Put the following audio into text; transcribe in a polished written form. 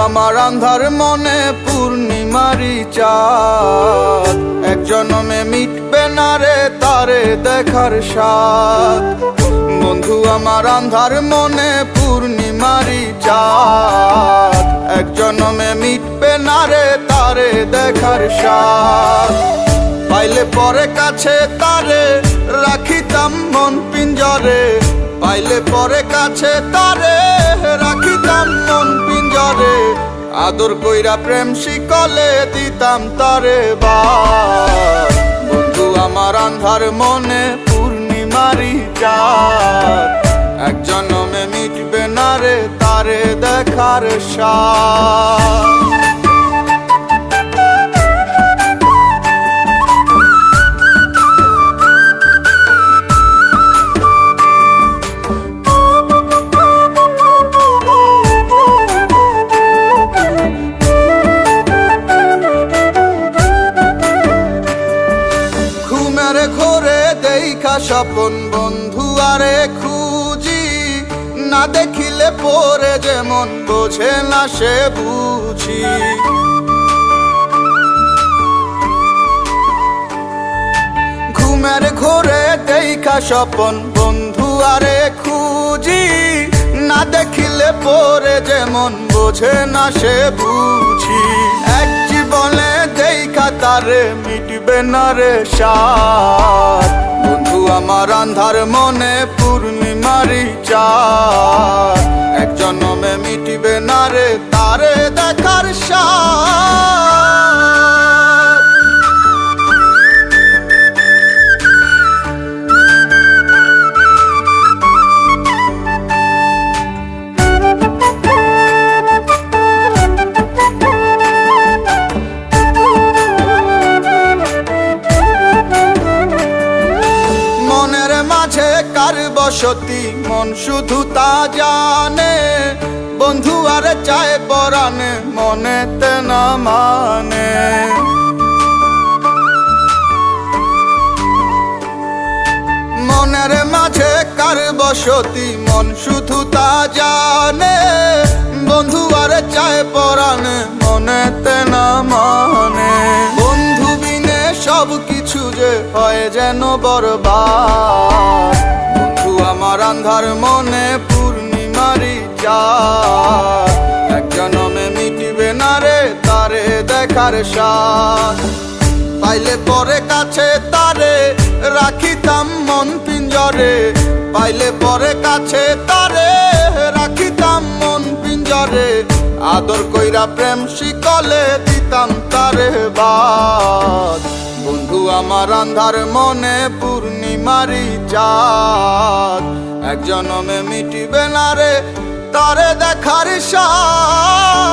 আমার আন্ধার মনে পূর্ণিমারি চাঁদ, এক জনমে মিটবে না রে তারে দেখার স্বাদ। বন্ধু আমার আন্ধার মনে পূর্ণিমারি চাঁদ, এক জনমে মিটবে না রে তারে দেখার স্বাদ। পাইলে পরে কাছে তারে রাখিতাম মন পিঞ্জরে, পাইলে পরে কাছে তারে রাখিতাম মন পিঞ্জরে। আদর কইরা প্রেম শিকলে দিতাম তারে বার। বন্ধু আমার আন্ধার মনে পূর্ণিমারি চাঁদ, এক জনমে মিটবে না রে তারে দেখার স্বাদ। ঘরে দেখা স্বপন বন্ধু আরে খুঁজি, না দেখিলে পরে যেমন বোঝে না সে বুঝি। ঘুমের ঘরে দেখা স্বপন বন্ধু আরে খুঁজি, না দেখিলে পরে যেমন বোঝে না সে বুঝি। এক জীবনে দেখা তারে মিটবে না রে সাথ। বন্ধু আমার আন্ধার মনে পূর্ণিমারি চাঁদ, এক জনমে মিটবে না রে তারে দেখার স্বাদ। কার বসতি মন শুধু তা জানে, বন্ধু আর চায় পরাণে মনেতে না মানে। মনের মাঝে কার বসতি মন শুধু তা জানে, বন্ধু আর চায় পরাণে মনেতে না মানে। বন্ধু বিনে সব কিছু যে হয় যেন বরবাদ। বন্ধু আমার আন্ধার মনে পূর্ণিমারি চাঁদ, এক জনমে মিটবে না রে তারে দেখার স্বাদ। পাইলে পরে কাছে তারে রাখিতাম মন পিঞ্জরে, পাইলে পরে কাছে তারে রাখিতাম মন পিঞ্জরে। আদর কইরা প্রেম শিকলে দিতাম তারে বাদ। বন্ধু আমার আন্ধার মনে পূর্ণিমারি চাঁদ, এক জনমে মিটিবে না রে তারে দেখার স্বাদ।